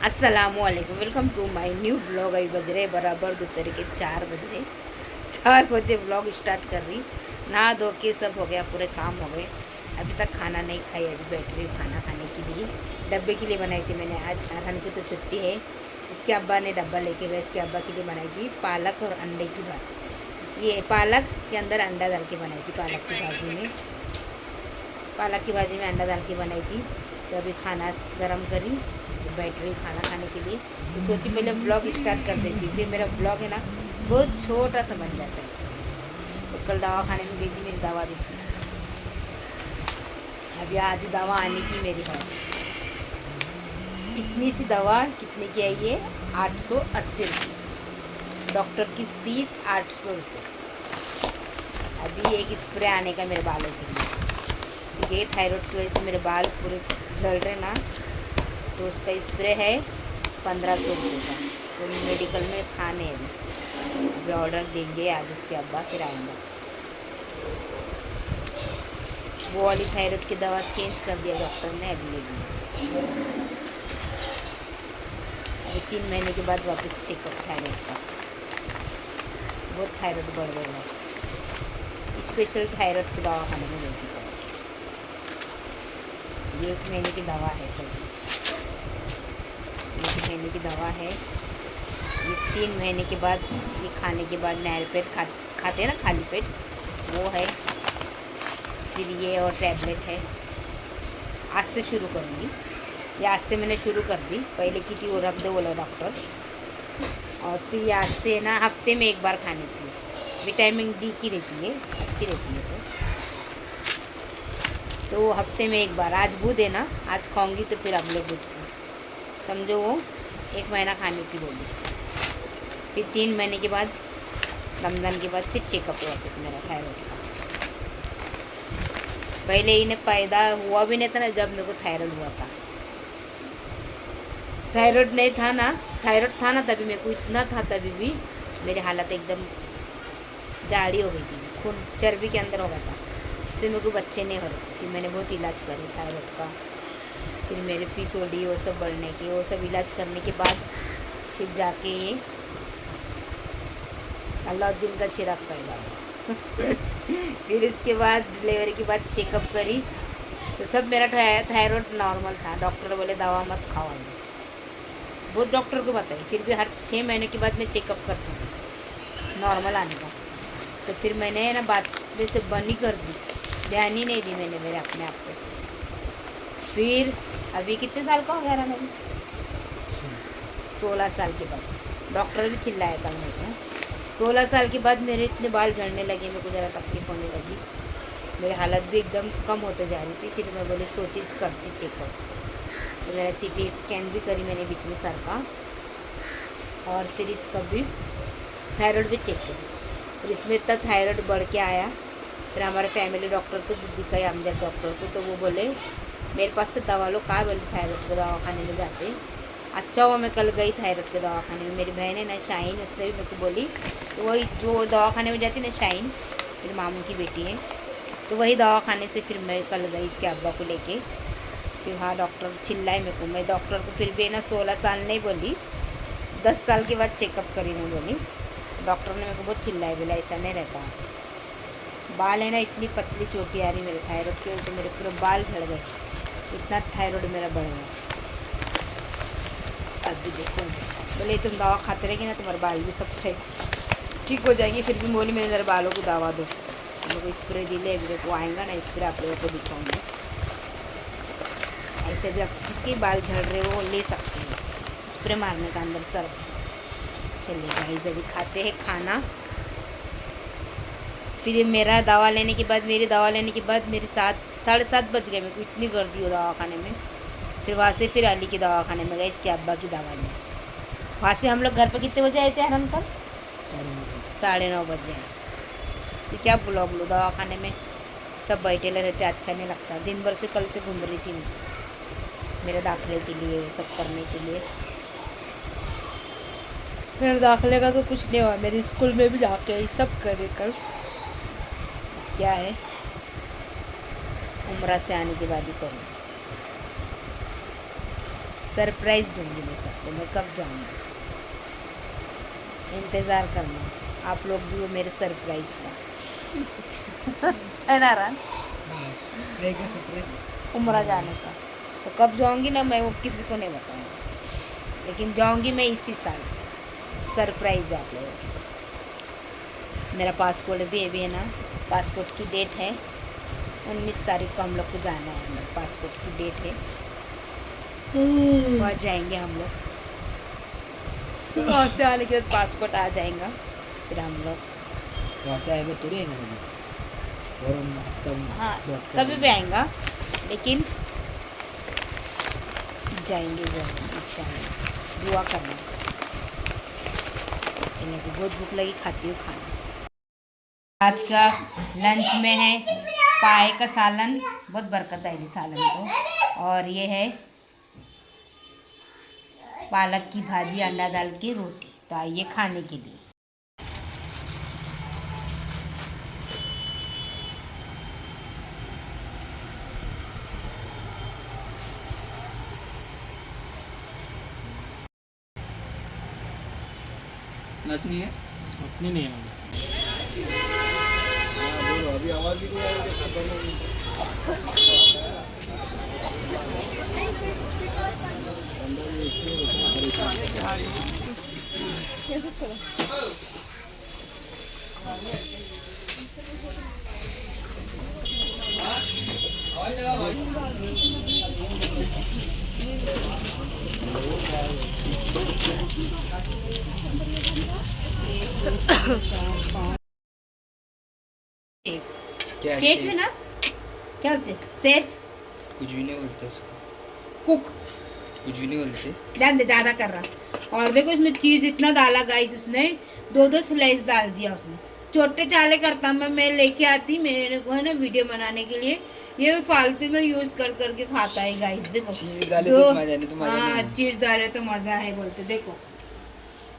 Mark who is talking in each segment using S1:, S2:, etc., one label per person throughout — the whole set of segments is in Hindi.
S1: अस्सलामुअलैकुम, welcome to my new vlog. अभी बज रहे बराबर दोपहर के 4 बज रहे। 4 बजे व्लॉग स्टार्ट कर रही। नहा धो के सब हो गया, पूरे काम हो गए। अभी तक खाना नहीं खाई, अभी बैठ रही खाना खाने के लिए। डब्बे के लिए बनाई थी मैंने आज। अरहन की तो छुट्टी है, इसके अब्बा ने डब्बा लेके गए। इसके अब्बा के लिए बनाई थी पालक और अंडे की बात। ये पालक के अंदर अंडा डाल के बनाई थी। पालक की भाजी में अंडा डाल के बनाई थी। तो अभी खाना गरम करी, बैठ रही खाना खाने के लिए। तो सोची पहले व्लॉग स्टार्ट कर देती, फिर मेरा व्लॉग है ना बहुत छोटा सा बन जाता है इसमें। तो कल दवा खाने में गई थी, मेरी दवा दी थी। अभी आधी दवा आने की मेरी है। इतनी सी दवा कितने की आई है? 880 रुपये। डॉक्टर की फ़ीस 800 रुपये। अभी एक स्प्रे आने का मेरे बालों के लिए, क्योंकि ये थायराइड की वजह से मेरे बाल पूरे झड़ रहे ना। तो उसका स्प्रे है 1500 रुपये का। तो मेडिकल में था नहीं, अभी ऑर्डर देंगे आज इसके अब्बा, फिर आएंगे। वो वाली थायराइड की दवा चेंज कर दिया डॉक्टर ने, अभी ले दी। अभी 3 महीने के बाद वापस चेकअप थायराइड का। बहुत थायराइड बढ़ गया है। स्पेशल थायराइड की दवा खाने में लेती है। ये 1 महीने की दवा है सर। 1 महीने की दवा है। ये 3 महीने के बाद, ये खाने के बाद नहर पेट खाते हैं ना, खाली पेट, वो है। फिर ये और टैबलेट है। आज से शुरू करूँगी। ये आज से मैंने शुरू कर दी। पहले की थी वो रख दो बोला डॉक्टर। और फिर आज से ना हफ्ते में 1 बार खानी थी। विटामिन डी की रहती है, अच्छी रहती है। तो हफ्ते में 1 बार। आज बुध है ना, आज खाऊंगी तो फिर अगले बुध को समझो वो 1 महीना खाने की बोली। फिर 3 महीने के बाद, रमज़ान के बाद फिर चेकअप वापस मेरा थायराइड का। पहले इन्हें पैदा हुआ भी नहीं था ना जब मेरे को थायराइड हुआ था। थायराइड नहीं था ना, थायराइड था ना तभी मेरे को इतना था, तभी भी मेरी हालत एकदम जाड़ी हो गई थी। खून चर्बी के अंदर हो गया था, उससे मेरे को बच्चे नहीं हो रहे थे। फिर मैंने बहुत इलाज करे थायराइड का। फिर मेरे पीसीओडी वो सब बढ़ने के, वो सब इलाज करने के बाद फिर जाके ये अलाउद्दीन का चिराग पैदा हुआ। फिर इसके बाद डिलीवरी के बाद चेकअप करी तो सब मेरा थायराइड नॉर्मल था। डॉक्टर बोले दवा मत खाओ अभी। बहुत डॉक्टर को बताई, फिर भी हर 6 महीने के बाद मैं चेकअप करती थी नॉर्मल आने का। तो फिर मैंने ना बात से बंद ही कर दी, ध्यान ही नहीं दी मैंने मेरे अपने आप को। फिर अभी कितने साल का हो गया ना, मेरी 16 साल के बाद। डॉक्टर भी चिल्लाया कल मुझे। 16 साल के बाद मेरे इतने बाल झड़ने लगे, मेरे को ज़रा तकलीफ होने लगी, मेरी हालत भी एकदम कम होते जा रही थी। फिर मैं बोली सोची करती चेकअप। तो मेरा CT स्कैन भी करी मैंने बीच में सर का, और फिर इसका भी थायराइड भी चेक करी। फिर इसमें इतना थायराइड बढ़ के आया। फिर हमारे फैमिली डॉक्टर को दिखाई, अमजद डॉक्टर को। तो वो बोले मेरे पास से दवा लो, कहाँ बोले थायराइड के दवाखाने में जाते। अच्छा हुआ मैं कल गई थायराइड के दवाखाने में। मेरी बहन है ना शाइन, उसने भी मेरे को बोली। तो वही जो दवाखाने में जाती ना शाइन, मेरे मामू की बेटी है, तो वही दवाखाने से फिर मैं कल गई इसके अब्बा को लेके। फिर वहाँ डॉक्टर चिल्लाए मेरे को। मैं डॉक्टर को फिर भी ना 16 साल नहीं बोली, 10 साल के बाद चेकअप करी नहीं बोली। डॉक्टर ने मेरे को बहुत चिल्लाए, बोला ऐसा नहीं रहता। बाल है ना इतनी पतली चोटी आ रही मेरे थायराइड की वजह से, मेरे पूरे बाल झड़ गए। इतना थायराइड मेरा बढ़ गया। अभी देखो बोले तुम दवा खाते रहेगी ना, तुम्हारे बाल भी सब ठीक हो जाएंगे। फिर भी बोली मेरे ज़रा बालों को दवा दो। मेरे को स्प्रे दिले, अभी देखो आएगा ना स्प्रे, आप लोगों को दिखाऊंगी। ऐसे भी आप किसके बाल झड़ रहे हो वो ले सकते हैं, स्प्रे मारने का अंदर सर। चलिए गाइस अभी खाते हैं खाना। फिर मेरा दवा लेने के बाद, मेरी दवा लेने के बाद मेरे 7-7:30 बज गए। मेरे को इतनी गर्दी हो दवाखाने में। फिर वहाँ से फिर अली के दवाखाने में गए, इसके अब्बा की दवा लें। वहाँ से हम लोग घर पे कितने बजे आए थे हरन कल? 9:30 बजे आए। फिर क्या ब्लॉग लो, दवाखाने में सब बैठे रहते, अच्छा नहीं लगता। दिन भर से कल से घूम रही थी मैं मेरे दाखिले के लिए, वो सब करने के लिए। मेरे दाखिले का तो कुछ नहीं हुआ, मेरे स्कूल में भी जाके ये सब करे। कल क्या है, उम्र से आने के बाद ही करूँ। सरप्राइज़ दूंगी मैं सबको, मैं कब जाऊँगी, इंतज़ार करना आप लोग भी वो मेरे सरप्राइज़ का है ना रान? उम्रा जाने का तो कब जाऊँगी ना मैं वो किसी को नहीं बताऊँगी, लेकिन जाऊँगी मैं इसी साल। सरप्राइज़ है आप लोगों की। मेरा पासपोर्ट भी अभी है ना, पासपोर्ट की डेट है 19 तारीख को हम लोग को जाना है। मेरे पासपोर्ट की डेट है, वहाँ जाएंगे हम लोग। वहाँ से आने के बाद पासपोर्ट आ जाएगा, फिर हम लोग
S2: वहाँ से आएगा थोड़ी आएगा कभी, और हम तब
S1: हाँ कभी भी आएगा, लेकिन जाएंगे इंशाल्लाह। दुआ करना। चलिए बहुत भूख लगी, खाती हूँ खाना। आज का लंच में है पाए का सालन, बहुत बरकत आएगी सालन को, और ये है पालक की भाजी, अंडा डाल के रोटी। तो आइए खाने के लिए।
S2: नचनी है
S3: अपनी नहीं है।
S4: अभी आवाज ही नहीं आ
S2: क्या
S1: शेफ है ना, क्या बोलते हैं? शेफ
S2: कुछ भी नहीं बोलते उसको,
S1: कुक,
S2: कुछ भी नहीं बोलते।
S1: ध्यान दे, ज़्यादा कर रहा। और देखो इसमें चीज़ इतना डाला गाइस, उसने 2-2 स्लाइस डाल दिया उसने। छोटे चाले करता मैं लेके आती मेरे को है ना वीडियो बनाने के लिए, ये फालतू में यूज़ कर करके खाता है गाइस। देखो
S2: चीज़ डाले तो मजा नहीं, तो मजा
S1: हाँ
S2: नहीं।
S1: चीज़ डाले तो मज़ा है बोलते। देखो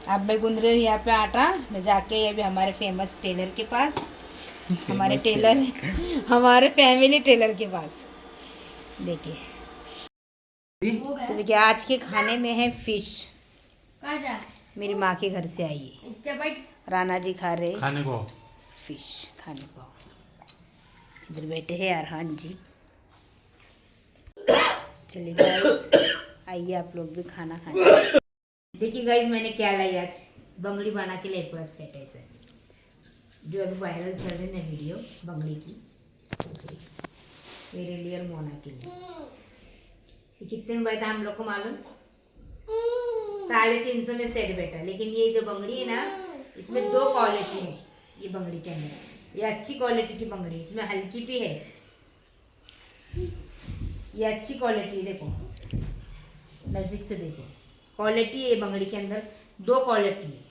S1: अब मैं गूंद रही हूँ यहाँ पे आटा, मैं जाके ये भी हमारे फेमस टेलर के पास, हमारे टेलर हमारे फैमिली टेलर के पास। देखिए तो देखिए आज के खाने में है फिश, मेरी माँ के घर से आई है। राणा जी खा रहे
S3: खाने को
S1: फिश, खाने को। इधर बैठे हैं अरहान जी। चलिए गाइस आइए आप लोग भी खाना खाएं। देखिए गाइस मैंने क्या लाई आज, बंगड़ी बना के लिए एक बार सेट है सर, जो अभी वायरल चल रही है वीडियो बंगड़ी की, मेरे लिए और मोना के लिए। ये कितने में बैठा हम लोग को मालूम? 350 में सेट बैठा। लेकिन ये जो बंगड़ी है ना, इसमें 2 क्वालिटी है ये बंगड़ी के अंदर। ये अच्छी क्वालिटी की बंगड़ी, इसमें हल्की भी है, ये अच्छी क्वालिटी। देखो नज़दीक से देखो, क्वालिटी है ये बंगड़ी के अंदर, 2 क्वालिटी है।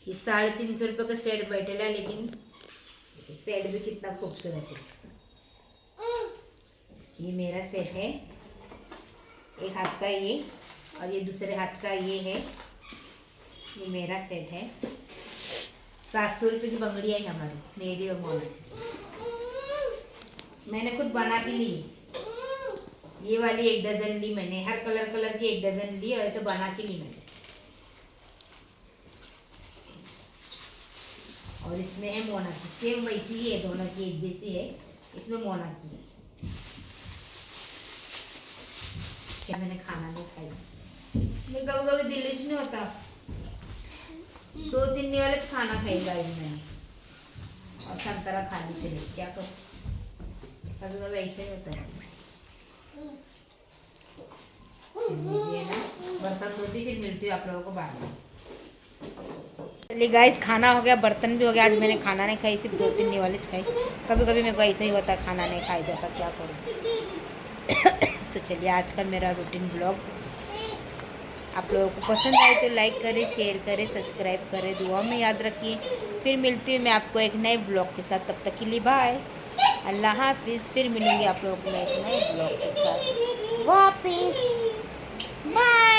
S1: ये 350 रुपये का सेट बैठेला, लेकिन सेट भी कितना खूबसूरत है। ये मेरा सेट है, एक हाथ का ये और ये दूसरे हाथ का ये है। ये मेरा सेट है। 700 रुपये की बंगड़ी आई हमारी, मेरी और मोना। मैंने खुद बना के ली, ये वाली 1 डजन ली मैंने, हर कलर की 1 डजन ली और ऐसे बना के ली मैंने। और इसमें है मोना की, सेम वैसी ही है, दोनों की एक जैसी है। इसमें मोना की है। मैंने खाना नहीं खाई, मैं कभी कभी दिल्ली से नहीं होता, 2-3 दिन वाले खाना खाएगा मैंने, और संतरा खाने के लिए क्या करूँ, कभी कभी ऐसे ही होता है। चलिए ना बर्तन धोती, फिर मिलती हूँ आप लोगों को बाद में। चलिए गाइस खाना हो गया, बर्तन भी हो गया। आज मैंने खाना नहीं खाई, सिर्फ 2-3 दिन वाले खाई। कभी कभी मेरे को ऐसा ही होता है, खाना नहीं खाया जाता, क्या करूँ। तो चलिए आज का मेरा रूटीन ब्लॉग आप लोगों को पसंद आए तो लाइक करें, शेयर करें, सब्सक्राइब करें, दुआ में याद रखिए। फिर मिलती हूँ मैं आपको एक नए ब्लॉग के साथ, तब तक के लिए बाय, अल्लाह हाफिज़। फिर मिलूँगी आप लोगों को मैं एक नए ब्लॉग के साथ वापिस, बाय।